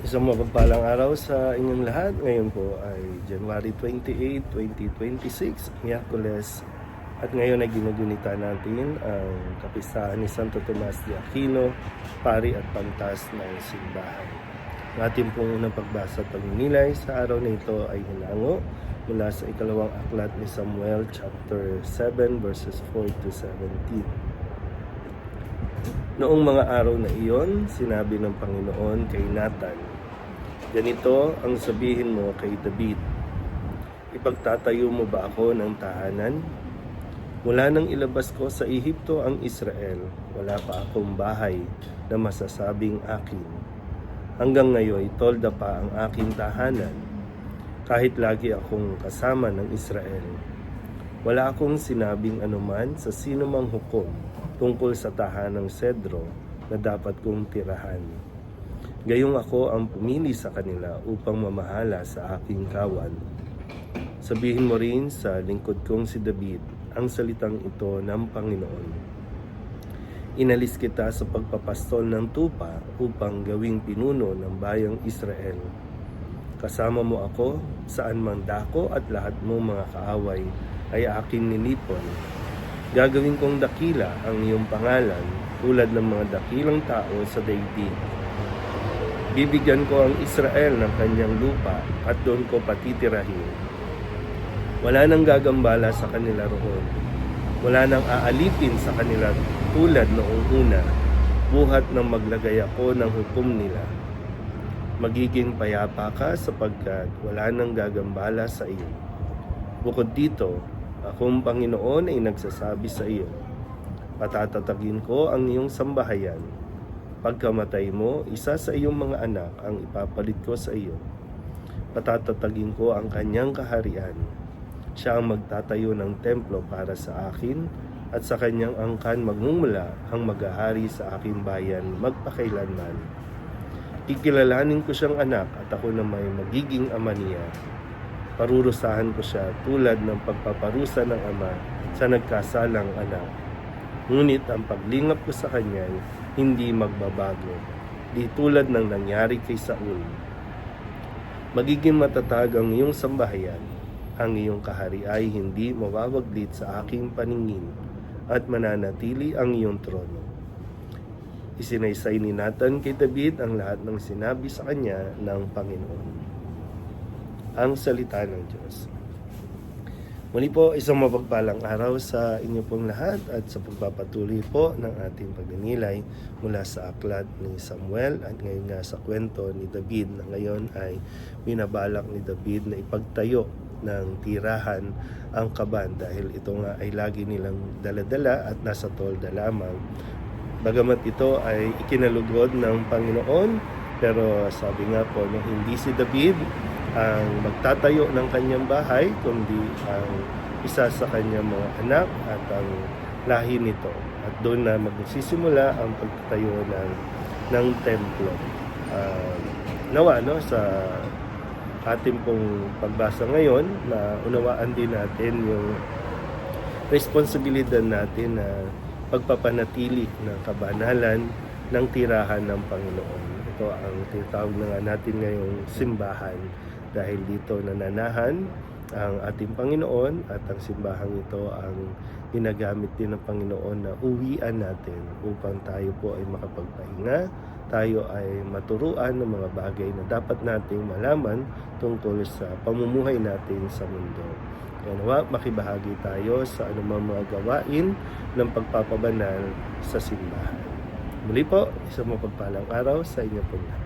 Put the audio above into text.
Isang mapagpalang araw sa inyong lahat. Ngayon po ay January 28, 2026, Miyerkules. At ngayon ay ginugunita natin ang kapistahan ni Santo Tomas de Aquino, pari at pantas ng simbahan. Ang ating pong unang pagbasa at pagninilay sa araw na ito ay hinango mula sa ikalawang aklat ni Samuel chapter 7 verses 4 to 17. Noong mga araw na iyon, sinabi ng Panginoon kay Nathan, "Ganito ang sabihin mo kay David, ipagtatayo mo ba ako ng tahanan? Mula nang ilabas ko sa Ehipto ang Israel, wala pa akong bahay na masasabing akin. Hanggang ngayon, tolda pa ang aking tahanan, kahit lagi akong kasama ng Israel. Wala akong sinabing anuman sa sinumang hukom tungkol sa tahanang Sedro na dapat kong tirahan. Gayong ako ang pumili sa kanila upang mamahala sa aking kawan. Sabihin mo rin sa lingkod kong si David ang salitang ito ng Panginoon. Inalis kita sa pagpapastol ng tupa upang gawing pinuno ng bayang Israel. Kasama mo ako saan man dako at lahat mong mga kaaway ay aking ninipon. Gagawin kong dakila ang iyong pangalan tulad ng mga dakilang tao sa daigdig. Bibigyan ko ang Israel ng kanyang lupa at doon ko patitirahin. Wala nang gagambala sa kanila roon. Wala nang aalipin sa kanila tulad noong una, buhat nang maglagay ako ng hukom nila. Magiging payapa ka sapagkat wala nang gagambala sa iyo. Bukod dito, akong Panginoon ay nagsasabi sa iyo, patatatagin ko ang iyong sambahayan. Pagkamatay mo, isa sa iyong mga anak ang ipapalit ko sa iyo. Patatatagin ko ang kanyang kaharian. Siya ang magtatayo ng templo para sa akin at sa kanyang angkan magmumula ang maghahari sa aking bayan magpakailanman. Kikilalanin ko siyang anak at ako na may magiging ama niya. Parurusahan ko siya tulad ng pagpaparusa ng ama sa nagkasalang anak. Ngunit ang paglingap ko sa kanya hindi magbabago, di tulad ng nangyari kay Saul. Magiging matatag ang iyong sambahayan, ang iyong kahari ay hindi mawawaglit sa aking paningin, at mananatili ang iyong trono." Isinaysay ni Nathan kay David ang lahat ng sinabi sa kanya ng Panginoon. Ang salita ng Diyos. Muli po, isang mapagpalang araw sa inyo pong lahat at sa pagpapatuloy po ng ating pagninilay mula sa aklat ni Samuel at ngayon nga sa kwento ni David na ngayon ay binabalak ni David na ipagtayo ng tirahan ang kaban dahil ito nga ay lagi nilang daladala at nasa tolda lamang. Bagamat ito ay ikinalugod ng Panginoon, pero sabi nga po na hindi si David ang magtatayo ng kanyang bahay, kundi ang isa sa kanyang mga anak at ang lahi nito. At doon na magsisimula ang pagtatayo ng templo. Nawa sa ating pong pagbasa ngayon, na unawaan din natin yung responsibilidad natin na pagpapanatili ng kabanalan ng tirahan ng Panginoon. Ito ang tinatawag na nga natin ngayong simbahan dahil dito nananahan ang ating Panginoon at ang simbahan ito ang ginagamit din ng Panginoon na uwian natin upang tayo po ay makapagpahinga, tayo ay maturuan ng mga bagay na dapat nating malaman tungkol sa pamumuhay natin sa mundo. Kaya nawa, makibahagi tayo sa anumang mga gawain ng pagpapabanal sa simbahan. Muli po, isang mapagpalang araw sa inyo po lahat.